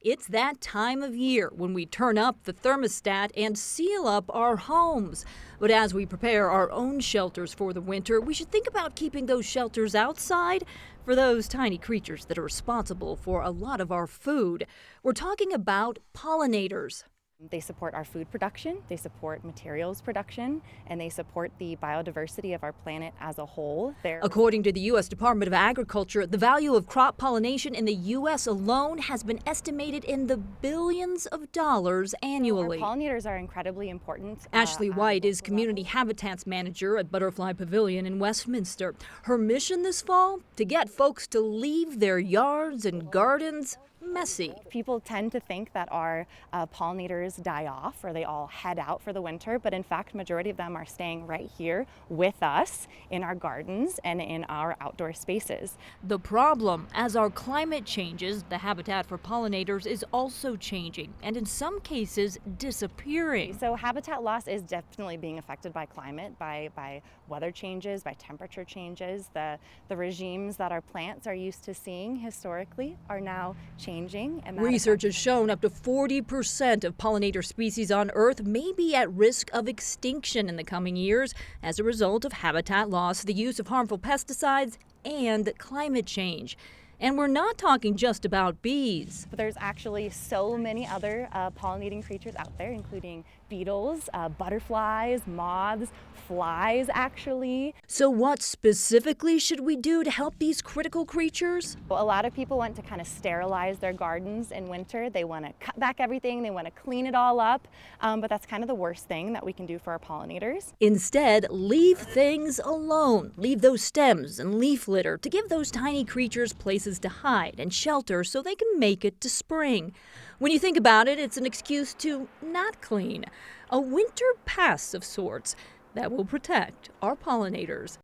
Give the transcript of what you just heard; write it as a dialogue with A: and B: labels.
A: It's that time of year when we turn up the thermostat and seal up our homes. But as we prepare our own shelters for the winter, we should think about keeping those shelters outside for those tiny creatures that are responsible for a lot of our food. We're talking about pollinators.
B: They support our food production, they support materials production, and they support the biodiversity of our planet as a whole.
A: According to the U.S. Department of Agriculture, the value of crop pollination in the U.S. alone has been estimated in the billions of dollars annually.
B: Our pollinators are incredibly important.
A: Ashley White is Community Habitats Manager at Butterfly Pavilion in Westminster. Her mission this fall? To get folks to leave their yards and gardens messy.
B: People tend to think that our pollinators die off or they all head out for the winter, but in fact, majority of them are staying right here with us in our gardens and in our outdoor spaces.
A: The problem, as our climate changes, the habitat for pollinators is also changing and in some cases disappearing.
B: So habitat loss is definitely being affected by climate, by weather changes, by temperature changes. The regimes that our plants are used to seeing historically are now changing.
A: Research has shown up to 40% of pollinator species on Earth may be at risk of extinction in the coming years as a result of habitat loss, the use of harmful pesticides, and climate change. And we're not talking just about bees.
B: But there's actually so many other pollinating creatures out there, including beetles, butterflies, moths, flies, actually.
A: So what specifically should we do to help these critical creatures?
B: A lot of people want to kind of sterilize their gardens in winter. They want to cut back everything, they want to clean it all up, but that's kind of the worst thing that we can do for our pollinators.
A: Instead, leave things alone. Leave those stems and leaf litter to give those tiny creatures places to hide and shelter so they can make it to spring. When you think about it, it's an excuse to not clean. A winter pass of sorts that will protect our pollinators.